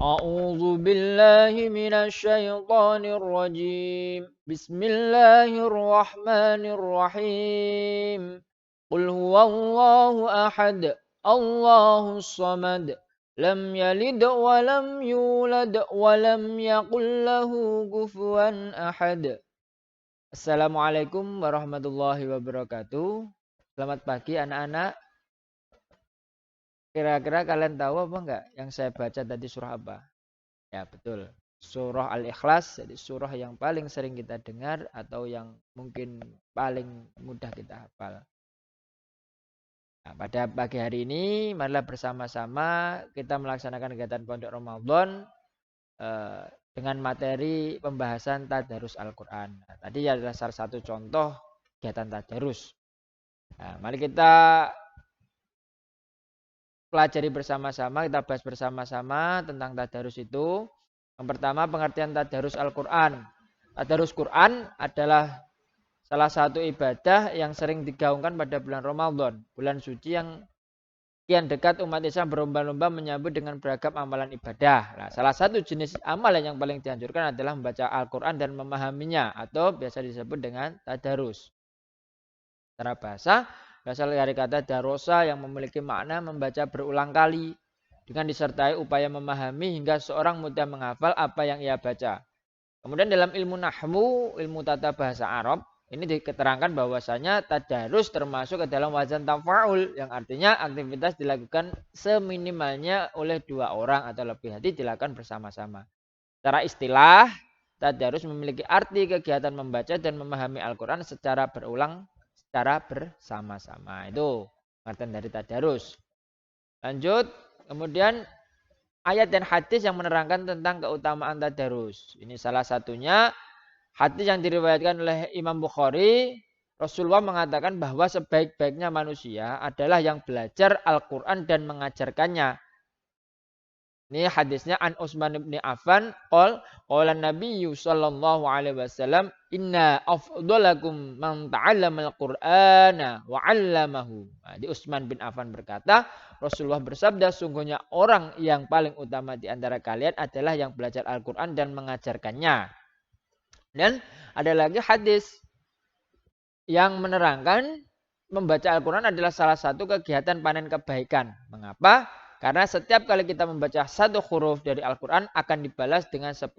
A'udzu billahi minasy syaithanir rajim. Bismillahirrahmanirrahim. Qul huwallahu ahad, Allahus samad. Lam yalid wa lam yulad wa lam yakul lahu kufuwan ahad. Assalamualaikum warahmatullahi wabarakatuh. Selamat pagi anak-anak. Kira-kira kalian tahu apa enggak yang saya baca tadi surah apa? Ya, betul. Surah Al-Ikhlas, jadi surah yang paling sering kita dengar atau yang mungkin paling mudah kita hafal. Nah, pada pagi hari ini, marilah bersama-sama kita melaksanakan kegiatan Pondok Ramadan dengan materi pembahasan Tadarus Al-Quran. Nah, tadi adalah salah satu contoh kegiatan Tadarus. Nah, mari kita pelajari bersama-sama, kita bahas bersama-sama tentang Tadarus itu. Yang pertama, pengertian Tadarus Al-Quran. Tadarus Quran adalah salah satu ibadah yang sering digaungkan pada bulan Ramadan. Bulan suci yang kian dekat umat Islam berlomba-lomba menyambut dengan beragam amalan ibadah. Nah, salah satu jenis amalan yang paling dianjurkan adalah membaca Al-Quran dan memahaminya. Atau biasa disebut dengan Tadarus. Secara bahasa, berasal dari kata darosa yang memiliki makna membaca berulang kali dengan disertai upaya memahami hingga seorang mudah menghafal apa yang ia baca. Kemudian dalam ilmu nahwu, ilmu tata bahasa Arab, ini diketerangkan bahwasanya tadarus termasuk ke dalam wazan tafa'ul yang artinya aktivitas dilakukan seminimalnya oleh dua orang atau lebih, hati dilakukan bersama-sama. Secara istilah, tadarus memiliki arti kegiatan membaca dan memahami Al-Quran secara berulang secara bersama-sama. Itu pengertian dari tadarus. Lanjut, kemudian ayat dan hadis yang menerangkan tentang keutamaan tadarus. Ini salah satunya hadis yang diriwayatkan oleh Imam Bukhari. Rasulullah mengatakan bahwa sebaik-baiknya manusia adalah yang belajar Al-Quran dan mengajarkannya. Ini hadisnya an Utsman bin Affan qala Nabi sallallahu alaihi wasallam inna afdalakum man ta'allamal Qur'ana wa 'allamahu. Nah, di Utsman bin Affan berkata, Rasulullah bersabda, sungguhnya orang yang paling utama di antara kalian adalah yang belajar Al-Qur'an dan mengajarkannya. Dan ada lagi hadis yang menerangkan membaca Al-Quran adalah salah satu kegiatan panen kebaikan. Mengapa? Karena setiap kali kita membaca satu huruf dari Al-Quran akan dibalas dengan 10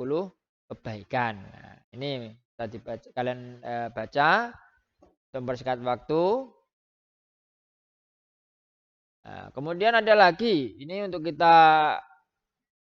kebaikan. Nah, ini tadi kalian baca, mempersingkat waktu. Nah, kemudian ada lagi, ini untuk kita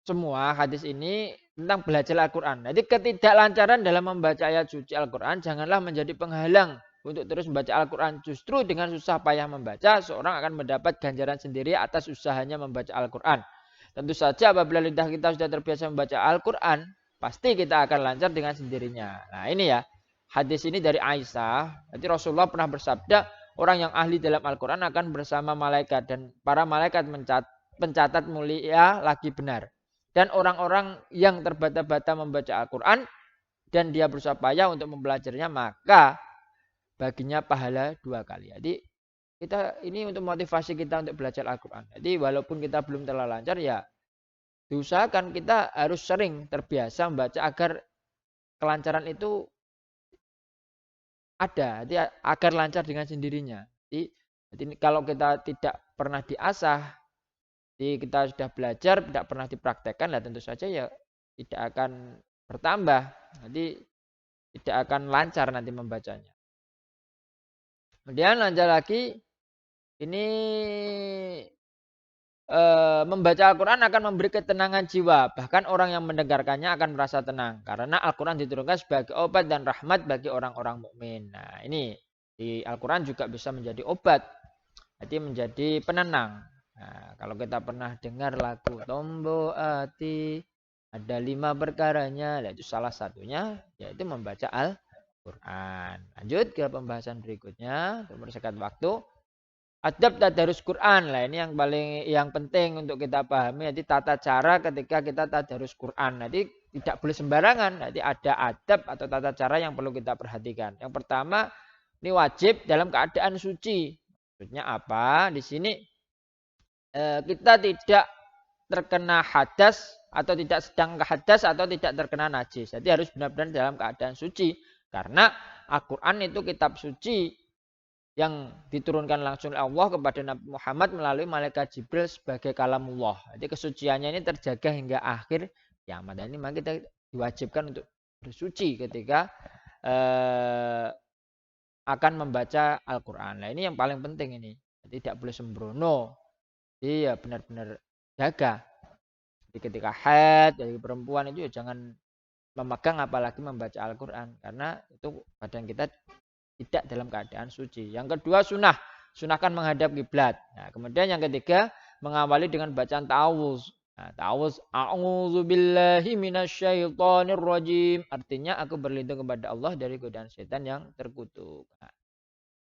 semua hadis ini tentang belajar Al-Quran. Jadi ketidaklancaran dalam membaca ayat suci Al-Quran janganlah menjadi penghalang untuk terus membaca Al-Quran. Justru dengan susah payah membaca, seorang akan mendapat ganjaran sendiri atas usahanya membaca Al-Quran. Tentu saja apabila lidah kita sudah terbiasa membaca Al-Quran, pasti kita akan lancar dengan sendirinya. Nah ini ya, hadis ini dari Aisyah. Jadi Rasulullah pernah bersabda, orang yang ahli dalam Al-Quran akan bersama malaikat. Dan para malaikat pencatat mulia lagi benar. Dan orang-orang yang terbata-bata membaca Al-Quran dan dia berusaha payah untuk mempelajarinya, maka baginya pahala 2 kali. Jadi kita ini untuk motivasi kita untuk belajar Al-Quran. Jadi walaupun kita belum terlalu lancar, ya diusahakan kita harus sering terbiasa membaca agar kelancaran itu ada. Jadi agar lancar dengan sendirinya. Jadi kalau kita tidak pernah diasah, jadi kita sudah belajar, tidak pernah dipraktekkan, lah tentu saja ya tidak akan bertambah. Jadi tidak akan lancar nanti membacanya. Kemudian lanjut lagi, ini membaca Al-Quran akan memberi ketenangan jiwa. Bahkan orang yang mendengarkannya akan merasa tenang. Karena Al-Quran diturunkan sebagai obat dan rahmat bagi orang-orang mukmin. Nah ini di Al-Quran juga bisa menjadi obat. Jadi menjadi penenang. Nah, kalau kita pernah dengar lagu Tombo Ati, ada 5 perkaranya, yaitu salah satunya yaitu membaca Al-Quran. Lanjut ke pembahasan berikutnya, untuk mempersingkat waktu. Adab tadarus Quran lah, ini yang penting untuk kita pahami. Jadi tata cara ketika kita tadarus Quran. Jadi tidak boleh sembarangan. Jadi ada adab atau tata cara yang perlu kita perhatikan. Yang pertama, ini wajib dalam keadaan suci. Maksudnya apa? Di sini kita tidak terkena hadas atau tidak sedang hadas atau tidak terkena najis. Jadi harus benar-benar dalam keadaan suci. Karena Al-Quran itu kitab suci yang diturunkan langsung oleh Allah kepada Nabi Muhammad melalui malaikat Jibril sebagai kalamullah. Jadi kesuciannya ini terjaga hingga akhir kiamat. Dan ini maka kita diwajibkan untuk bersuci ketika akan membaca Al-Quran. Nah ini yang paling penting ini. Jadi tidak boleh sembrono. Jadi ya benar-benar jaga. Jadi ketika haid dari perempuan itu ya jangan memegang apalagi membaca Al-Quran. Karena itu badan kita tidak dalam keadaan suci. Yang kedua sunnah. Sunnahkan menghadap kiblat. Nah, kemudian yang ketiga mengawali dengan bacaan ta'awuz. Nah, ta'awuz a'udzubillahi minasyaitonirrajim. Artinya aku berlindung kepada Allah dari godaan setan yang terkutuk. Nah,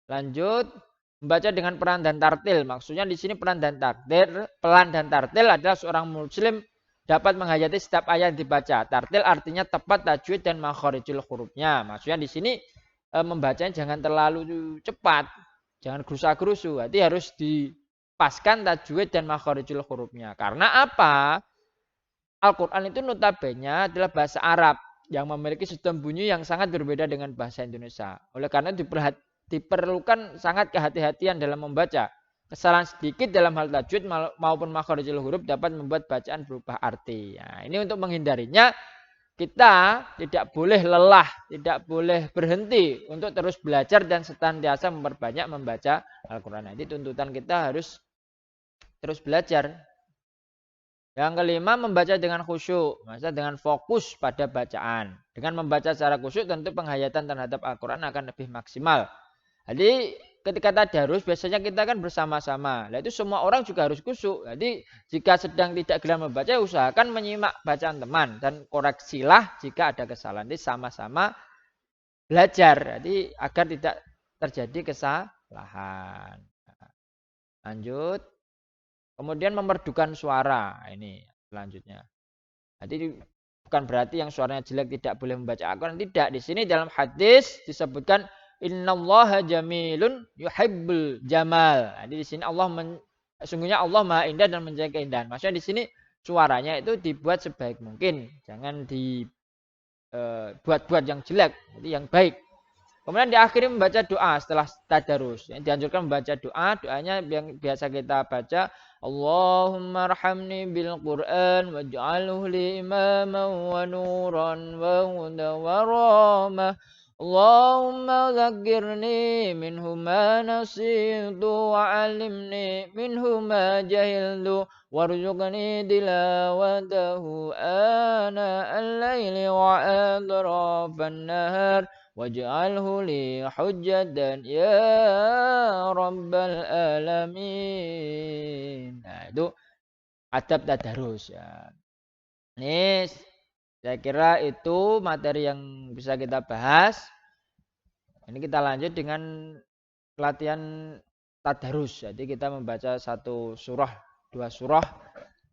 lanjut membaca dengan peran dan tartil. Maksudnya di sini peran dan tartil adalah seorang muslim dapat menghayati setiap ayat yang dibaca. Tartil artinya tepat tajwid dan makharijul hurufnya. Maksudnya di sini membacanya jangan terlalu cepat, jangan gerusa-gerusu. Jadi harus dipaskan tajwid dan makharijul hurufnya. Karena apa? Al-Quran itu notabene adalah bahasa Arab yang memiliki sistem bunyi yang sangat berbeda dengan bahasa Indonesia. Oleh karena diperlukan sangat kehati-hatian dalam membaca. Kesalahan sedikit dalam hal tajwid maupun makharijul huruf dapat membuat bacaan berubah arti. Nah, ini untuk menghindarinya kita tidak boleh lelah, tidak boleh berhenti untuk terus belajar dan senantiasa memperbanyak membaca Al-Quran. Jadi tuntutan kita harus terus belajar. Yang kelima, membaca dengan khusyuk, maksudnya dengan fokus pada bacaan. Dengan membaca secara khusyuk tentu penghayatan terhadap Al-Quran akan lebih maksimal. Jadi ketika tadarus biasanya kita kan bersama-sama. Nah itu semua orang juga harus khusyuk. Jadi jika sedang tidak gelar membaca usahakan menyimak bacaan teman dan koreksilah jika ada kesalahan. Jadi sama-sama belajar. Jadi agar tidak terjadi kesalahan. Lanjut. Kemudian memerdukan suara. Ini selanjutnya. Jadi bukan berarti yang suaranya jelek tidak boleh membaca Al-Quran. Tidak. Di sini dalam hadis disebutkan innallaha jamilun yuhibbul jamal. Jadi di sini sungguhnya Allah Maha Indah dan menjaga keindahan. Maksudnya di sini suaranya itu dibuat sebaik mungkin, jangan dibuat-buat yang jelek, jadi yang baik. Kemudian diakhiri membaca doa setelah tadarus. Yang dianjurkan membaca doa, doanya yang biasa kita baca, Allahumma arhamni bil Qur'an waj'alhu li imaman wa nuran wa hudan wa rahmah. Allahumma zakkirni minhu ma nasitu wa alimni minhu ma jahiltu warzuqni tilawatahu ana al-laili wa adrafan nahar waj'alhu li hujjatan ya rabbal alamin. Nah, itu adab tadarus ya. Ini saya kira itu materi yang bisa kita bahas. Ini kita lanjut dengan pelatihan tadarus. Jadi kita membaca satu surah, dua surah.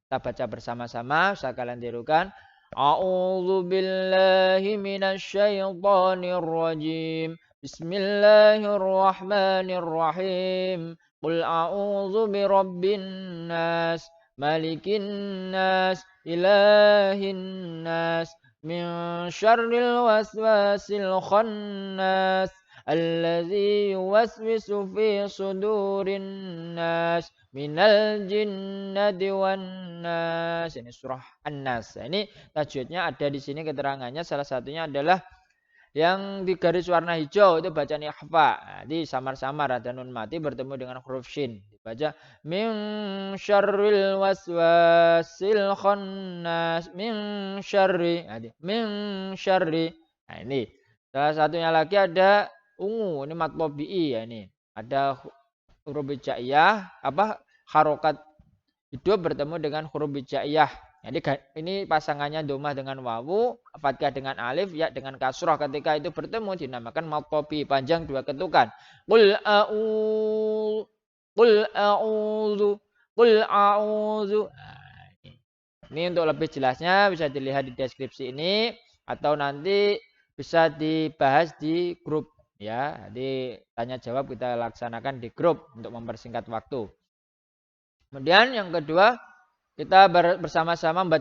Kita baca bersama-sama. Saya kalian tirukan. A'udzu billahi minasyaitonir rajim. Bismillahirrahmanirrahim. Qul a'udzu birabbin nas, malikin nas, ilahin nas, min syarril waswasil khannas, alladzi yuwaswisu fi sudurin nas, minal jinnati wan nas. Ini surah An-Nas. Ini tajwidnya ada di sini keterangannya. Salah satunya adalah yang di garis warna hijau itu bacaan ikhfa. Jadi samar-samar ada nun mati bertemu dengan huruf shin. Dibaca min syarril waswasil khannas min syarri. Jadi min syarri. Nah ini. Salah satunya lagi ada ungu. Ini matlobi'i ya ini. Ada huruf hijaiyah harokat hidup bertemu dengan huruf hijaiyah. Jadi ini pasangannya domah dengan wawu, fathah dengan alif, ya dengan kasrah. Ketika itu bertemu dinamakan matlobi, panjang dua ketukan. Qul a'udzu, qul a'udzu. Nah, ini untuk lebih jelasnya bisa dilihat di deskripsi ini atau nanti bisa dibahas di grup ya. Jadi tanya jawab kita laksanakan di grup untuk mempersingkat waktu. Kemudian yang kedua kita bersama-sama membaca